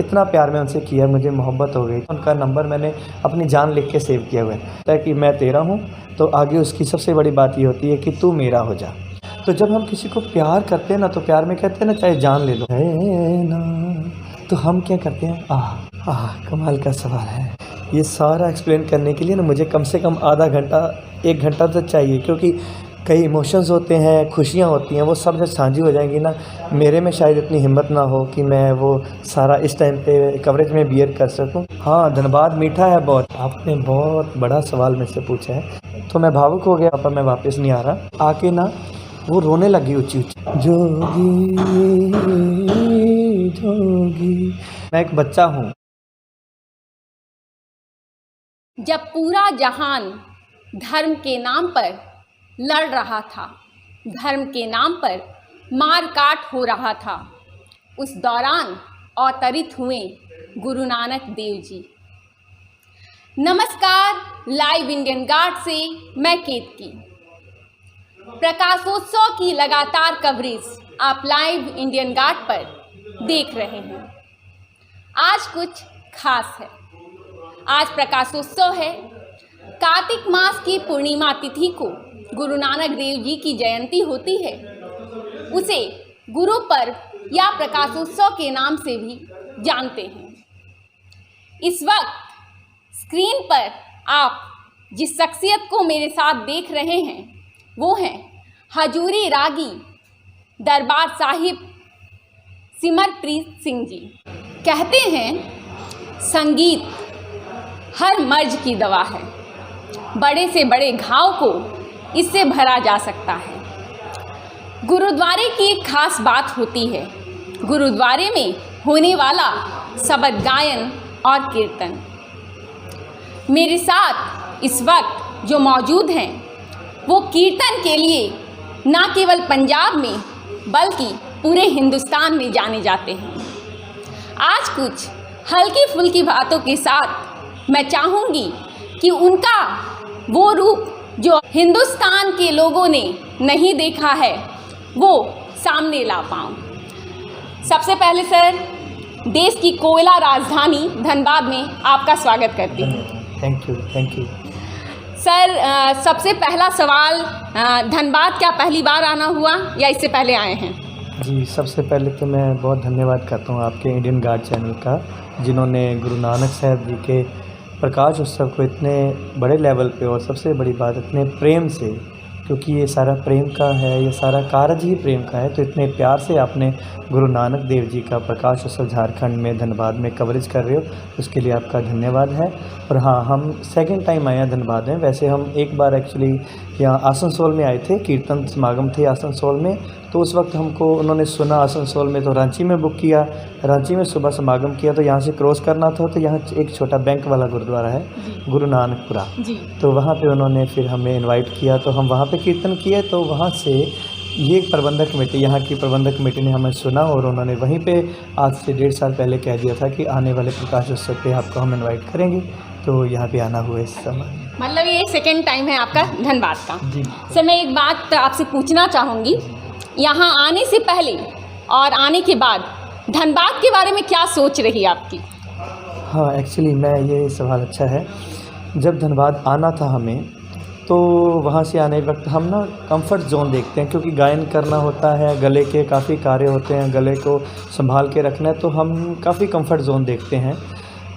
इतना प्यार मैं उनसे किया, मुझे मोहब्बत हो गई। उनका नंबर मैंने अपनी जान लिख के सेव किया हुआ है ताकि मैं तेरा हूँ, तो आगे उसकी सबसे बड़ी बात ये होती है कि तू मेरा हो जा। तो जब हम किसी को प्यार करते हैं ना, तो प्यार में कहते हैं ना, चाहे जान ले लो है ना, तो हम क्या करते हैं, कमाल का सवाल है। ये सारा एक्सप्लेन करने के लिए ना मुझे कम से कम आधा घंटा 1 घंटा तो चाहिए, क्योंकि कई इमोशंस होते हैं, खुशियाँ होती हैं, वो सब जब साझी हो जाएंगी ना, मेरे में शायद इतनी हिम्मत ना हो कि मैं वो सारा इस टाइम पे कवरेज में बियर कर सकूं। हाँ, धनबाद मीठा है बहुत। आपने बहुत बड़ा सवाल मुझसे पूछा है, तो मैं भावुक हो गया। पापा मैं वापस नहीं आ रहा, आके ना वो रोने लगी ऊँची ऊँची, जोगी जोगी। मैं एक बच्चा हूँ। जब पूरा जहान धर्म के नाम पर लड़ रहा था, धर्म के नाम पर मार काट हो रहा था, उस दौरान अवतरित हुए गुरु नानक देव जी। नमस्कार, लाइव इंडियन गार्ड से मैं केतकी। प्रकाशोत्सव की लगातार कवरेज आप लाइव इंडियन गार्ड पर देख रहे हैं। आज कुछ खास है, आज प्रकाशोत्सव है। कार्तिक मास की पूर्णिमा तिथि को गुरु नानक देव जी की जयंती होती है। उसे गुरु पर्व या प्रकाशोत्सव के नाम से भी जानते हैं। इस वक्त स्क्रीन पर आप जिस शख्सियत को मेरे साथ देख रहे हैं वो हैं हजूरी रागी दरबार साहिब सिमरप्रीत सिंह जी। कहते हैं संगीत हर मर्ज की दवा है, बड़े से बड़े घाव को इससे भरा जा सकता है। गुरुद्वारे की एक खास बात होती है, गुरुद्वारे में होने वाला शबद गायन और कीर्तन। मेरे साथ इस वक्त जो मौजूद हैं वो कीर्तन के लिए न केवल पंजाब में बल्कि पूरे हिंदुस्तान में जाने जाते हैं। आज कुछ हल्की फुल्की बातों के साथ मैं चाहूँगी कि उनका वो रूप जो हिंदुस्तान के लोगों ने नहीं देखा है वो सामने ला पाऊँ। सबसे पहले सर, देश की कोयला राजधानी धनबाद में आपका स्वागत करती हूँ। थैंक यू सर, सबसे पहला सवाल, धनबाद क्या पहली बार आना हुआ या इससे पहले आए हैं? जी, सबसे पहले तो मैं बहुत धन्यवाद करता हूँ आपके इंडियन गार्ड चैनल का, जिन्होंने गुरु नानक साहब जी के प्रकाश उत्सव को इतने बड़े लेवल पे और सबसे बड़ी बात इतने प्रेम से, क्योंकि ये सारा प्रेम का है, ये सारा कार्य ही प्रेम का है, तो इतने प्यार से आपने गुरु नानक देव जी का प्रकाश उत्सव झारखंड में धनबाद में कवरेज कर रहे हो, उसके लिए आपका धन्यवाद है। और हाँ, हम सेकंड टाइम आए हैं धनबाद में। वैसे हम एक बार एक्चुअली यहाँ आसनसोल में आए थे, कीर्तन समागम थे आसनसोल में, तो उस वक्त हमको उन्होंने सुना आसनसोल में, तो रांची में बुक किया, रांची में सुबह समागम किया, तो यहाँ से क्रॉस करना था, तो यहाँ एक छोटा बैंक वाला गुरुद्वारा है गुरु नानकपुरा, तो वहाँ पे उन्होंने फिर हमें इनवाइट किया, तो हम वहाँ पे कीर्तन किए। तो वहाँ से ये प्रबंधक कमेटी, यहाँ की प्रबंधक कमेटी ने हमें सुना और उन्होंने वहीं पे आज से 1.5 साल पहले कह दिया था कि आने वाले प्रकाश उत्सव पे आपको हम इनवाइट करेंगे, तो यहाँ पे आना हुआ इस समय। मतलब ये सेकेंड टाइम है आपका धनबाद का? जी सर, मैं एक बात आपसे पूछना चाहूँगी, यहाँ आने से पहले और आने के बाद धनबाद के बारे में क्या सोच रही आपकी? हाँ, एक्चुअली मैं, ये सवाल अच्छा है। जब धनबाद आना था हमें, तो वहाँ से आने वक्त हम ना कंफर्ट जोन देखते हैं, क्योंकि गायन करना होता है, गले के काफ़ी कार्य होते हैं, गले को संभाल के रखना है, तो हम काफ़ी कंफर्ट जोन देखते हैं।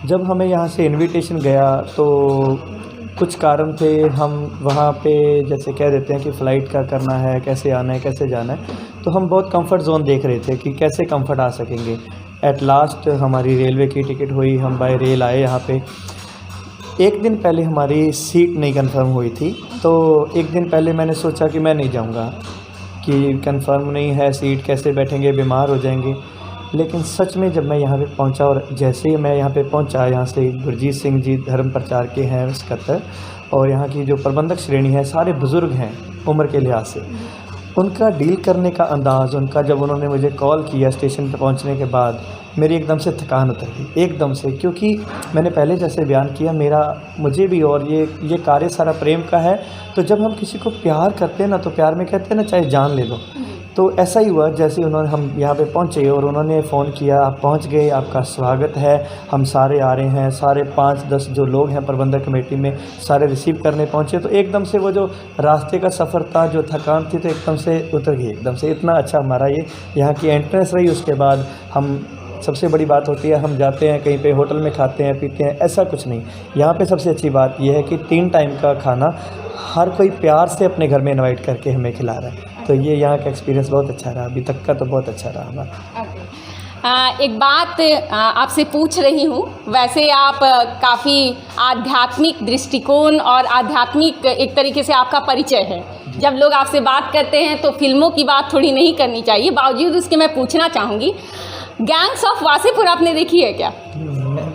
जब हमें यहाँ से इनविटेशन गया तो कुछ कारण थे, हम वहाँ पे जैसे कह देते हैं कि फ़्लाइट का करना है, कैसे आना है, कैसे जाना है, तो हम बहुत कंफर्ट जोन देख रहे थे कि कैसे कंफर्ट आ सकेंगे। एट लास्ट हमारी रेलवे की टिकट हुई, हम बाय रेल आए यहाँ पे। एक दिन पहले हमारी सीट नहीं कंफर्म हुई थी, तो एक दिन पहले मैंने सोचा कि मैं नहीं जाऊँगा, कि कंफर्म नहीं है सीट, कैसे बैठेंगे, बीमार हो जाएंगे। लेकिन सच में जब मैं यहाँ पे पहुँचा और जैसे ही मैं यहाँ पे पहुँचा, यहाँ से गुरजीत सिंह जी धर्म प्रचार के हैं सकत्तर, और यहाँ की जो प्रबंधक श्रेणी है सारे बुज़ुर्ग हैं उम्र के लिहाज से, उनका डील करने का अंदाज़, उनका जब उन्होंने मुझे कॉल किया स्टेशन पर पहुँचने के बाद, मेरी एकदम से थकान उतर गई एकदम से, क्योंकि मैंने पहले जैसे बयान किया, मुझे भी और ये कार्य सारा प्रेम का है। तो जब हम किसी को प्यार करते हैं ना, तो प्यार में कहते हैं ना, चाहे जान ले लो, तो ऐसा ही हुआ, जैसे उन्होंने हम यहाँ पे पहुँचे और उन्होंने फ़ोन किया, आप पहुँच गए, आपका स्वागत है, हम सारे आ रहे हैं, सारे 5-10 जो लोग हैं प्रबंधक कमेटी में सारे रिसीव करने पहुँचे। तो एकदम से वो जो रास्ते का सफ़र था, जो थकान थी, तो एकदम से उतर गई एकदम से। इतना अच्छा हमारा ये यहाँ की एंट्रेंस रही। उसके बाद हम, सबसे बड़ी बात होती है, हम जाते हैं कहीं पे होटल में खाते हैं पीते हैं, ऐसा कुछ नहीं। यहाँ पे सबसे अच्छी बात यह है कि 3 टाइम का खाना हर कोई प्यार से अपने घर में इनवाइट करके हमें खिला रहा है। तो ये यहाँ का एक्सपीरियंस बहुत अच्छा रहा, अभी तक का तो बहुत अच्छा रहा हमारा। एक बात आपसे पूछ रही हूँ, वैसे आप काफ़ी आध्यात्मिक दृष्टिकोण और आध्यात्मिक एक तरीके से आपका परिचय है। जब लोग आपसे बात करते हैं तो फिल्मों की बात थोड़ी नहीं करनी चाहिए, बावजूद उसके मैं पूछना चाहूँगी, गैंग्स ऑफ वासेपुर आपने देखी है क्या?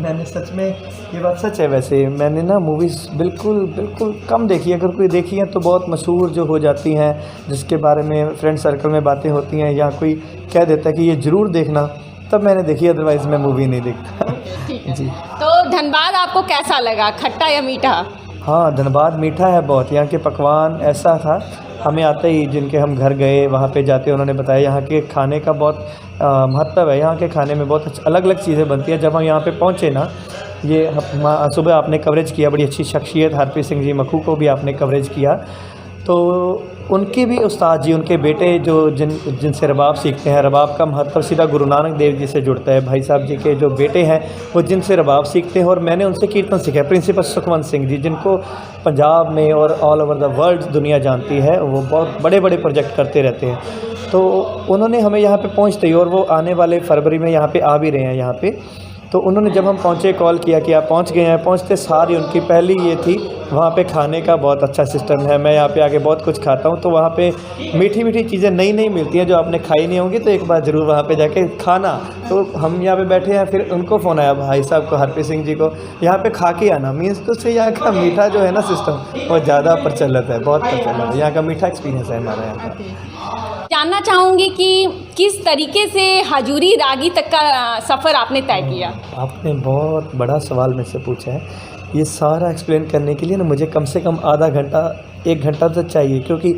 मैंने सच में, ये बात सच है। वैसे मैंने ना मूवीज़ बिल्कुल कम देखी है, अगर कोई देखी है तो बहुत मशहूर जो हो जाती हैं, जिसके बारे में फ्रेंड सर्कल में बातें होती हैं या कोई कह देता है कि ये ज़रूर देखना, तब मैंने देखी, अदरवाइज़ मैं मूवी नहीं देखता। जी। तो धनबाद आपको कैसा लगा, खट्टा या मीठा? हाँ, धनबाद मीठा है बहुत। यहाँ के पकवान ऐसा था, हमें आते ही जिनके हम घर गए वहाँ पे जाते उन्होंने बताया यहाँ के खाने का बहुत महत्व है। यहाँ के खाने में बहुत अलग अलग चीज़ें बनती हैं। जब हम यहाँ पे पहुँचे ना, ये सुबह आपने कवरेज किया, बड़ी अच्छी शख्सियत हरप्रीत सिंह जी मखू को भी आपने कवरेज किया, तो उनके भी उस्ताद जी, उनके बेटे जो जिनसे रबाब सीखते हैं, रबाब का महत्व सीधा गुरु नानक देव जी से जुड़ता है। भाई साहब जी के जो बेटे हैं वो जिनसे रबाब सीखते हैं, और मैंने उनसे कीर्तन सीखा। प्रिंसिपल सुखवंत सिंह जी, जिनको पंजाब में और ऑल ओवर द वर्ल्ड दुनिया जानती है, वो बहुत बड़े बड़े प्रोजेक्ट करते रहते हैं। तो उन्होंने हमें यहाँ पे पहुँचते ही, और वो आने वाले फरवरी में यहाँ पे आ भी रहे हैं यहाँ पे, तो उन्होंने जब हम पहुँचे कॉल किया कि आप पहुँच गए हैं। पहुँचते सारी उनकी पहली ये थी, वहाँ पे खाने का बहुत अच्छा सिस्टम है। मैं यहाँ पे आके बहुत कुछ खाता हूँ, तो वहाँ पे मीठी मीठी चीज़ें नई नई मिलती हैं जो आपने खाई नहीं होंगी, तो एक बार ज़रूर वहाँ पे जाके खाना। तो हम यहाँ पे बैठे हैं, फिर उनको फ़ोन आया भाई साहब को, हरप्रीत सिंह जी को, यहाँ पे खा के आना। मीन्स तो उससे यहाँ का मीठा जो है ना सिस्टम, बहुत ज़्यादा प्रचलित है, बहुत प्रचलित है। यहाँ का मीठा एक्सपीरियंस है हमारा यहाँ का। जानना चाहूँगी कि किस तरीके से हजूरी रागी तक का सफ़र आपने तय किया? आपने बहुत बड़ा सवाल मुझसे पूछा है। ये सारा एक्सप्लेन करने के लिए ना मुझे कम से कम आधा घंटा 1 घंटा तो चाहिए, क्योंकि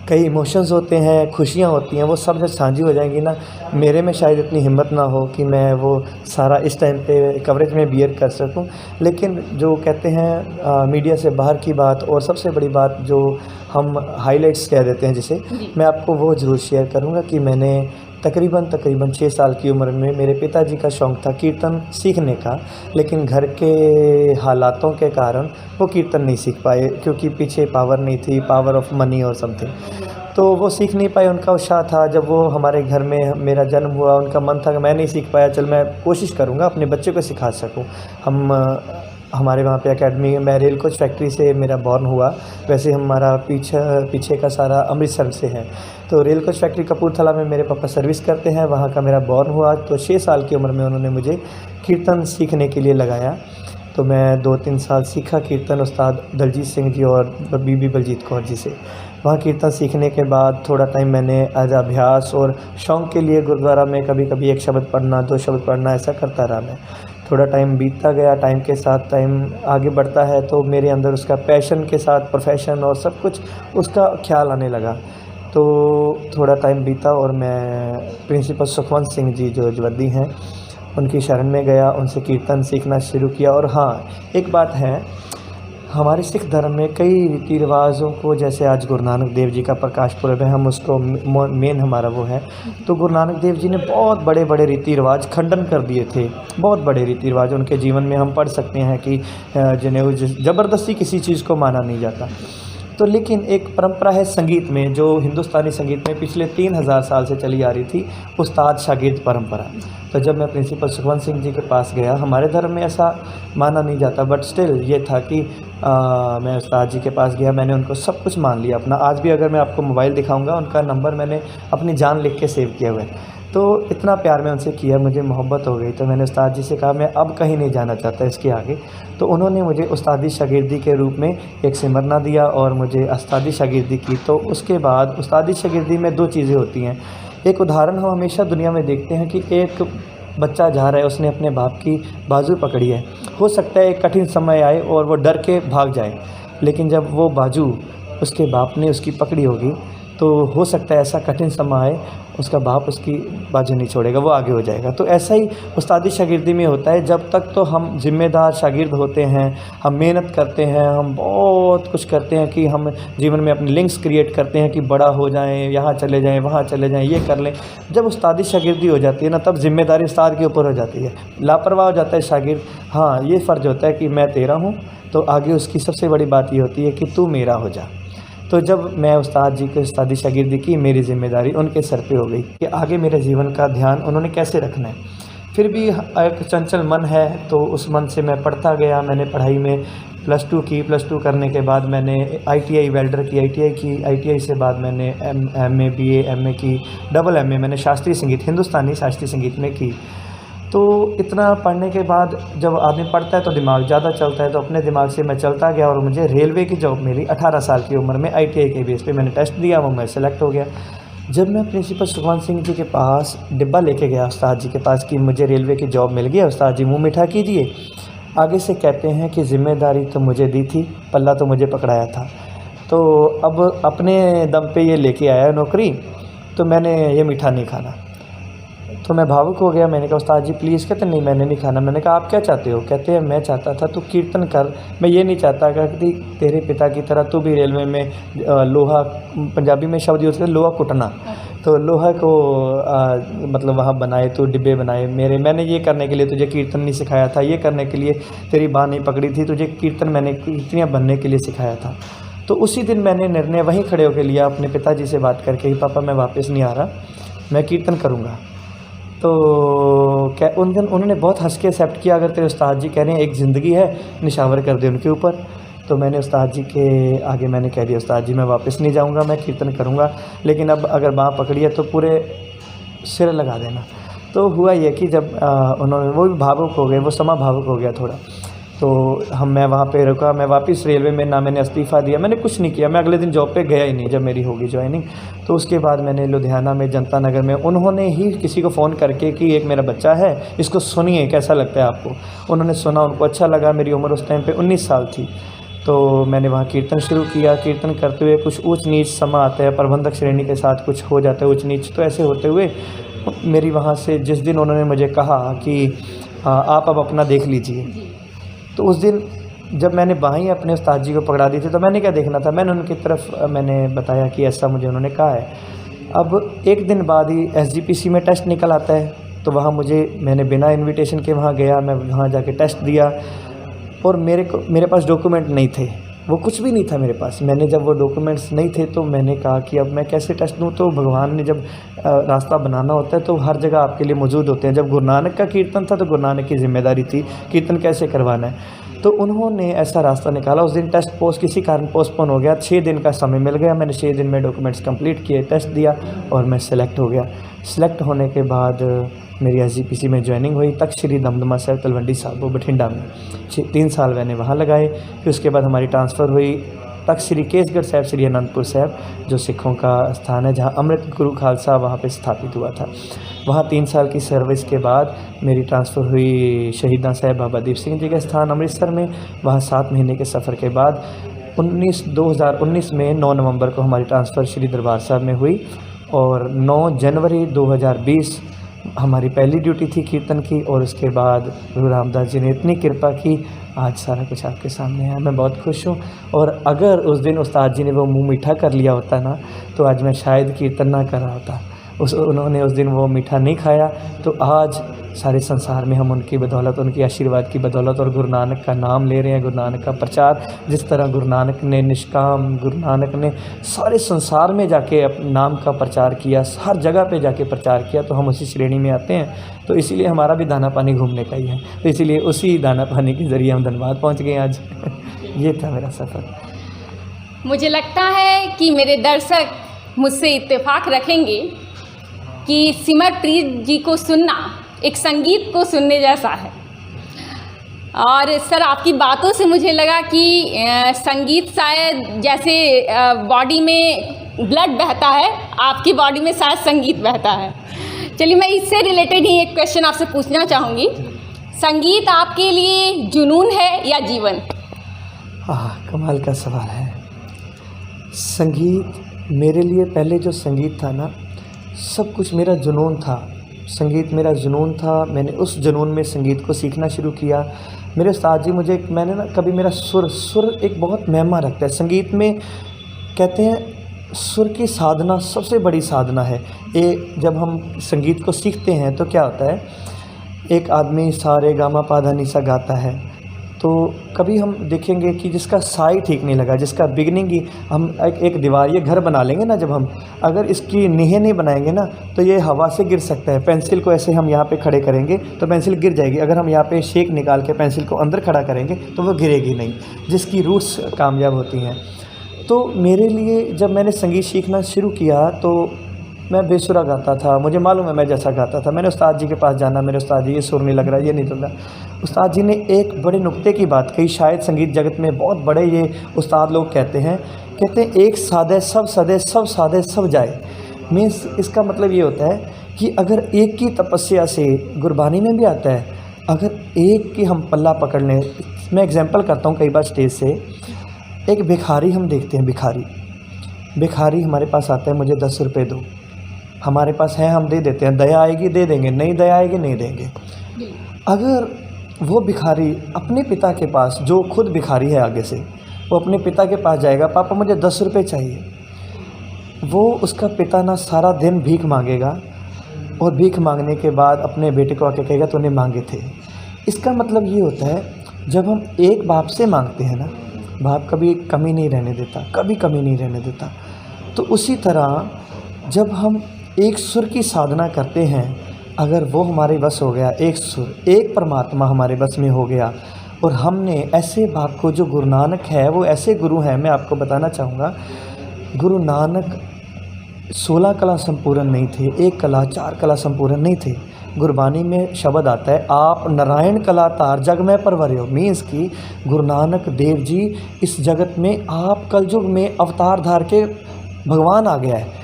कई इमोशंस होते हैं, खुशियाँ होती हैं, वो सब जब साझी हो जाएंगी ना, मेरे में शायद इतनी हिम्मत ना हो कि मैं वो सारा इस टाइम पे कवरेज में बियर कर सकूं। लेकिन जो कहते हैं मीडिया से बाहर की बात, और सबसे बड़ी बात जो हम हाइलाइट्स कह देते हैं जिसे, मैं आपको वो ज़रूर शेयर करूंगा कि मैंने तकरीबन 6 साल की उम्र में मेरे पिताजी का शौक़ था कीर्तन सीखने का, लेकिन घर के हालातों के कारण वो कीर्तन नहीं सीख पाए, क्योंकि पीछे पावर नहीं थी, पावर ऑफ मनी और समथिंग, तो वो सीख नहीं पाए। उनका उत्साह था, जब वो हमारे घर में मेरा जन्म हुआ, उनका मन था कि मैं नहीं सीख पाया, चल मैं कोशिश करूँगा अपने बच्चे को सिखा सकूँ। हमारे वहाँ पे एकेडमी, मैं रेल कोच फैक्ट्री से मेरा बॉर्न हुआ। वैसे हमारा पीछे का सारा अमृतसर से है, तो रेल कोच फैक्ट्री कपूरथला में मेरे पापा सर्विस करते हैं, वहाँ का मेरा बॉर्न हुआ। तो 6 साल की उम्र में उन्होंने मुझे कीर्तन सीखने के लिए लगाया, तो मैं 2-3 साल सीखा कीर्तन उस्ताद दलजीत सिंह जी और बीबी बलजीत कौर जी से। वहाँ कीर्तन सीखने के बाद थोड़ा टाइम मैंने एज अभ्यास और शौक़ के लिए गुरुद्वारा में कभी कभी 1 शब्द पढ़ना, 2 शब्द पढ़ना, ऐसा करता रहा मैं। थोड़ा टाइम बीतता गया, टाइम के साथ टाइम आगे बढ़ता है, तो मेरे अंदर उसका पैशन के साथ प्रोफेशन और सब कुछ उसका ख्याल आने लगा। तो थोड़ा टाइम बीता और मैं प्रिंसिपल सुखवंत सिंह जी जो जवद्दी हैं, उनकी शरण में गया, उनसे कीर्तन सीखना शुरू किया। और हाँ, एक बात है, हमारे सिख धर्म में कई रीति रिवाज़ों को, जैसे आज गुरु नानक देव जी का प्रकाश पुरब है, हम उसको मेन हमारा वो है, तो गुरु नानक देव जी ने बहुत बड़े बड़े रीति रिवाज खंडन कर दिए थे। बहुत बड़े रीति रिवाज उनके जीवन में हम पढ़ सकते हैं कि जिन्हें ज़बरदस्ती किसी चीज़ को माना नहीं जाता। तो लेकिन एक परंपरा है संगीत में, जो हिंदुस्तानी संगीत में पिछले 3000 साल से चली आ रही थी, उस्ताद शागिर्द परंपरा। तो जब मैं प्रिंसिपल सुखवंत सिंह जी के पास गया, हमारे धर्म में ऐसा माना नहीं जाता, बट स्टिल ये था कि मैं उस्ताद जी के पास गया, मैंने उनको सब कुछ मान लिया अपना। आज भी अगर मैं आपको मोबाइल दिखाऊंगा, उनका नंबर मैंने अपनी जान लिख के सेव किया हुआ है। तो इतना प्यार मैं उनसे किया, मुझे मोहब्बत हो गई। तो मैंने उस्ताद जी से कहा मैं अब कहीं नहीं जाना चाहता इसके आगे। तो उन्होंने मुझे उस्तादी शागिर्दी के रूप में एक सिमरना दिया और मुझे उस्तादी शागिर्दी की। तो उसके बाद उस्तादी शागिर्दी में 2 चीज़ें होती हैं। एक उदाहरण हम हमेशा दुनिया में देखते हैं कि एक बच्चा जा रहा है, उसने अपने बाप की बाजू पकड़ी है, हो सकता है एक कठिन समय आए और वो डर के भाग जाए, लेकिन जब वो बाजू उसके बाप ने उसकी पकड़ी होगी, तो हो सकता है ऐसा कठिन समय आए, उसका बाप उसकी बाजू नहीं छोड़ेगा, वो आगे हो जाएगा। तो ऐसा ही उस्तादी शागिर्दी में होता है। जब तक तो हम ज़िम्मेदार शागिर्द होते हैं, हम मेहनत करते हैं, हम बहुत कुछ करते हैं कि हम जीवन में अपने लिंक्स क्रिएट करते हैं कि बड़ा हो जाएं, यहाँ चले जाएं, वहाँ चले जाएं, ये कर लें। जब उस्तादी शागिर्दी हो जाती है ना, तब जिम्मेदारी उस्ताद के ऊपर हो जाती है। लापरवाह हो जाता है शागिर्द। हाँ, ये फ़र्ज होता है कि मैं तेरा हूँ, तो आगे उसकी सबसे बड़ी बात ये होती है कि तू मेरा हो जा। तो जब मैं उस्ताद जी की उस्तादी शागिर्दी की, मेरी ज़िम्मेदारी उनके सर पे हो गई कि आगे मेरे जीवन का ध्यान उन्होंने कैसे रखना है। फिर भी एक चंचल मन है, तो उस मन से मैं पढ़ता गया। मैंने पढ़ाई में +2 की। +2 करने के बाद मैंने ITI वेल्डर की, ITI की। ITI से बाद मैंने MA BA MA की, डबल MA मैंने शास्त्रीय संगीत, हिंदुस्तानी शास्त्रीय संगीत में की। तो इतना पढ़ने के बाद जब आदमी पढ़ता है तो दिमाग ज़्यादा चलता है, तो अपने दिमाग से मैं चलता गया और मुझे रेलवे की जॉब मिली 18 साल की उम्र में। ITI के बेस पे मैंने टेस्ट दिया, वो मैं सेलेक्ट हो गया। जब मैं प्रिंसिपल सुखवंत सिंह जी के पास डिब्बा लेके गया उस्ताद जी के पास कि मुझे रेलवे की जॉब मिल गई, उस्ताद जी मुँह मीठा कीजिए। आगे से कहते हैं कि ज़िम्मेदारी तो मुझे दी थी, पल्ला तो मुझे पकड़ाया था, तो अब अपने दम पे ये लेके आया नौकरी, तो मैंने ये मीठा नहीं खाना। तो मैं भावुक हो गया। मैंने कहा उस्ताद जी प्लीज़। कहते नहीं मैंने नहीं खाना। मैंने कहा आप क्या चाहते हो? कहते हैं मैं चाहता था तू कीर्तन कर, मैं ये नहीं चाहता कि तेरे पिता की तरह तू भी रेलवे में लोहा, पंजाबी में शब्द यूज़ करते लोहा कुटना, तो लोहा को मतलब वहाँ बनाए, तो डिब्बे बनाए मैंने ये करने के लिए तुझे कीर्तन नहीं सिखाया था, ये करने के लिए तेरी बाँ नहीं पकड़ी थी, तुझे कीर्तन मैंने कीर्तनियाँ बनने के लिए सिखाया था। तो उसी दिन मैंने निर्णय वहीं खड़े होकर लिया अपने पिताजी से बात करके कि पापा मैं वापस नहीं आ रहा, मैं कीर्तन करूँगा। तो क्या उन दिन उन्होंने बहुत हंस के एक्सेप्ट किया। अगर तेरे उस्ताद जी कह रहे हैं एक ज़िंदगी है, निशावर कर दे उनके ऊपर। तो मैंने उस्ताद जी के आगे मैंने कह दिया उस्ताद जी मैं वापस नहीं जाऊंगा, मैं कीर्तन करूंगा, लेकिन अब अगर बाँह पकड़ी है तो पूरे सिर लगा देना। तो हुआ ये कि जब उन्होंने, वो भी भावुक हो गए, वो समा भावुक हो गया थोड़ा। तो मैं वहाँ पे रुका, मैं वापस रेलवे में ना मैंने इस्तीफ़ा दिया, मैंने कुछ नहीं किया। मैं अगले दिन जॉब पे गया ही नहीं जब मेरी होगी ज्वाइनिंग। तो उसके बाद मैंने लुधियाना में जनता नगर में, उन्होंने ही किसी को फ़ोन करके कि एक मेरा बच्चा है, इसको सुनिए कैसा लगता है आपको। उन्होंने सुना, उनको अच्छा लगा। मेरी उम्र उस टाइम पे 19 साल थी। तो मैंने वहाँ कीर्तन शुरू किया। कीर्तन करते हुए कुछ ऊंच नीच समा आता है, प्रबंधक श्रेणी के साथ कुछ हो जाता है ऊंच नीच। तो ऐसे होते हुए मेरी वहाँ से, जिस दिन उन्होंने मुझे कहा कि आप अब अपना देख लीजिए, तो उस दिन जब मैंने बाहीं अपने उस्ताद जी को पकड़ा दी थी, तो मैंने क्या देखना था, मैंने उनकी तरफ मैंने बताया कि ऐसा मुझे उन्होंने कहा है। अब एक दिन बाद ही SGPC में टेस्ट निकल आता है, तो वहाँ मैंने बिना इनविटेशन के वहाँ गया, मैं वहाँ जाके टेस्ट दिया और मेरे पास डॉक्यूमेंट नहीं थे, वो कुछ भी नहीं था मेरे पास। मैंने जब वो डॉक्यूमेंट्स नहीं थे तो मैंने कहा कि अब मैं कैसे टेस्ट दूँ। तो भगवान ने जब रास्ता बनाना होता है तो हर जगह आपके लिए मौजूद होते हैं। जब गुरु नानक का कीर्तन था तो गुरु नानक की जिम्मेदारी थी कीर्तन कैसे करवाना है, तो उन्होंने ऐसा रास्ता निकाला। उस दिन टेस्ट किसी कारण पोस्टपोन हो गया, 6 दिन का समय मिल गया। मैंने 6 दिन में डॉक्यूमेंट्स कंप्लीट किए, टेस्ट दिया और मैं सेलेक्ट हो गया। सेलेक्ट होने के बाद मेरी SGPC में ज्वाइनिंग हुई, तख्त श्री दमदमा साहिब तलवंडी साहिब बठिंडा में 3 साल मैंने वहाँ लगाए। फिर उसके बाद हमारी ट्रांसफ़र हुई तख्त श्री केसगढ़ साहिब श्री अनंतपुर साहिब, जो सिखों का स्थान है, जहाँ अमृत गुरु खालसा वहाँ पे स्थापित हुआ था। वहाँ 3 साल की सर्विस के बाद मेरी ट्रांसफ़र हुई शहीदा साहिब बाबा दीप सिंह जी के स्थान अमृतसर में। वहाँ 7 महीने के सफ़र के बाद 2019 में 9 नवंबर को हमारी ट्रांसफ़र श्री दरबार साहब में हुई और 9 जनवरी 2020 हमारी पहली ड्यूटी थी कीर्तन की। और उसके बाद गुरु रामदास जी ने इतनी कृपा की, आज सारा कुछ आपके सामने है। मैं बहुत खुश हूँ। और अगर उस दिन उस्ताद जी ने वो मुँह मीठा कर लिया होता ना, तो आज मैं शायद कीर्तन ना कर रहा होता। उन्होंने उस दिन वो मीठा नहीं खाया, तो आज सारे संसार में हम उनकी बदौलत, उनकी आशीर्वाद की बदौलत और गुरु नानक का नाम ले रहे हैं, गुरु नानक का प्रचार। जिस तरह गुरु नानक ने निष्काम, गुरु नानक ने सारे संसार में जाके अपने नाम का प्रचार किया, हर जगह पे जाके प्रचार किया, तो हम उसी श्रेणी में आते हैं। तो इसीलिए हमारा भी दाना पानी घूमने का ही है, तो इसीलिए उसी दाना पानी के ज़रिए हम धनबाद पहुँच गए आज। ये था मेरा सफ़र। मुझे लगता है कि मेरे दर्शक मुझसे इत्तेफाक रखेंगे कि सिमरप्रीत जी को सुनना एक संगीत को सुनने जैसा है। और सर आपकी बातों से मुझे लगा कि संगीत शायद जैसे बॉडी में ब्लड बहता है, आपकी बॉडी में शायद संगीत बहता है। चलिए मैं इससे रिलेटेड ही एक क्वेश्चन आपसे पूछना चाहूँगी। संगीत आपके लिए जुनून है या जीवन? कमाल का सवाल है। संगीत मेरे लिए पहले जो संगीत था ना, सब कुछ मेरा जुनून था। संगीत मेरा जुनून था। मैंने उस जुनून में संगीत को सीखना शुरू किया। मेरे उस्ताद जी मुझे मैंने ना कभी मेरा सुर एक बहुत महिमा रखता है संगीत में। कहते हैं सुर की साधना सबसे बड़ी साधना है। जब हम संगीत को सीखते हैं तो क्या होता है, एक आदमी सा रे गा मा पा धा नी सा गाता है, तो कभी हम देखेंगे कि जिसका सा ही ठीक नहीं लगा, जिसका बिगनिंग ही हम एक दीवार ये घर बना लेंगे ना, जब हम अगर इसकी नींहें नहीं बनाएंगे ना तो ये हवा से गिर सकता है। पेंसिल को ऐसे हम यहाँ पे खड़े करेंगे तो पेंसिल गिर जाएगी। अगर हम यहाँ पे शेक निकाल के पेंसिल को अंदर खड़ा करेंगे तो वो गिरेगी नहीं, जिसकी रूट्स कामयाब होती हैं। तो मेरे लिए जब मैंने संगीत सीखना शुरू किया तो मैं बेसुरा गाता था। मुझे मालूम है मैं जैसा गाता था। मैंने उस्ताद जी के पास जाना, मेरे उस्ताद जी ये सुर नहीं लग रहा, ये नहीं लग रहा। उस्ताद जी ने एक बड़े नुक्ते की बात कही, शायद संगीत जगत में बहुत बड़े ये उस्ताद लोग कहते हैं एक साधे सब सदे, सब साधे सब जाए। मीन्स इसका मतलब ये होता है कि अगर एक की तपस्या से, गुरबानी में भी आता है, अगर एक की हम पल्ला पकड़ लें। मैं एग्जाम्पल करता हूँ कई बार स्टेज से। एक भिखारी हम देखते हैं, भिखारी हमारे पास आता है, मुझे 10 रुपये दो। हमारे पास है, हम दे देते हैं। दया आएगी दे देंगे, नहीं दया आएगी नहीं देंगे। अगर वो भिखारी अपने पिता के पास, जो खुद भिखारी है आगे से, वो अपने पिता के पास जाएगा, पापा मुझे 10 रुपये चाहिए, वो उसका पिता ना सारा दिन भीख मांगेगा और भीख मांगने के बाद अपने बेटे को आके कहेगा तूने मांगे थे। इसका मतलब ये होता है जब हम एक बाप से मांगते हैं ना, बाप कभी कमी नहीं रहने देता, कभी कमी नहीं रहने देता। तो उसी तरह जब हम एक सुर की साधना करते हैं, अगर वो हमारे बस हो गया, एक सुर, एक परमात्मा हमारे बस में हो गया, और हमने ऐसे बाप को, जो गुरु नानक है, वो ऐसे गुरु हैं। मैं आपको बताना चाहूँगा, गुरु नानक 16 कला संपूर्ण नहीं थे, एक कला 4 कला संपूर्ण नहीं थे। गुरबानी में शब्द आता है, आप नारायण कला तार जग में परवरियो। मीन्स कि गुरु नानक देव जी इस जगत में, आप कलयुग में अवतार धार के भगवान आ गया है।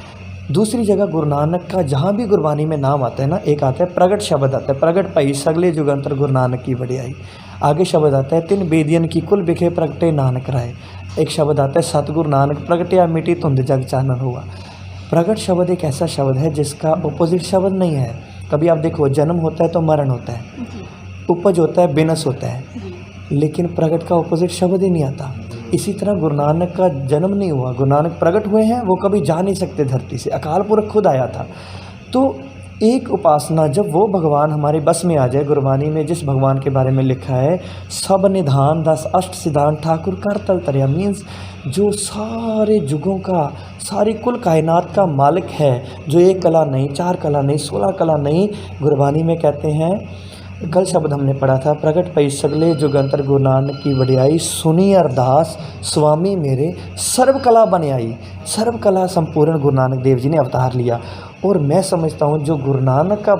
दूसरी जगह गुरु नानक का जहाँ भी गुरबानी में नाम आता है ना, एक आता है प्रगट शब्द आता है, प्रगट पई सगले जुगंतर गुरु नानक की बढ़ियाई। आगे शब्द आता है, तिन बेदियन की कुल बिखे प्रगटे नानक राय। एक शब्द आता है, सतगुरु नानक प्रगटिया मिटी धुंध जग चानन हुआ। प्रगट शब्द एक ऐसा शब्द है जिसका अपोजिट शब्द नहीं है। कभी आप देखो, जन्म होता है तो मरण होता है, उपज होता है, विनाश होता है, लेकिन प्रगट का अपोजिट शब्द ही नहीं आता। इसी तरह गुरु नानक का जन्म नहीं हुआ, गुरु नानक प्रकट हुए हैं, वो कभी जा नहीं सकते धरती से, अकाल पुरख खुद आया था। तो एक उपासना, जब वो भगवान हमारे बस में आ जाए, गुरबानी में जिस भगवान के बारे में लिखा है, सब निधान 10 अष्ट सिद्धांत ठाकुर कर तल तरया। मीन्स जो सारे जुगों का, सारी कुल कायनात का मालिक है, जो एक कला नहीं, 4 कला नहीं, 16 कला नहीं, गुरबानी में कहते हैं, कल शब्द हमने पढ़ा था, प्रगट पई सगले जुगंतर गुरु नानक की वडियाई, सुनी अरदास स्वामी मेरे सर्व कला बनियाई। सर्व कला संपूर्ण गुरु नानक देव जी ने अवतार लिया। और मैं समझता हूँ जो गुरु नानक का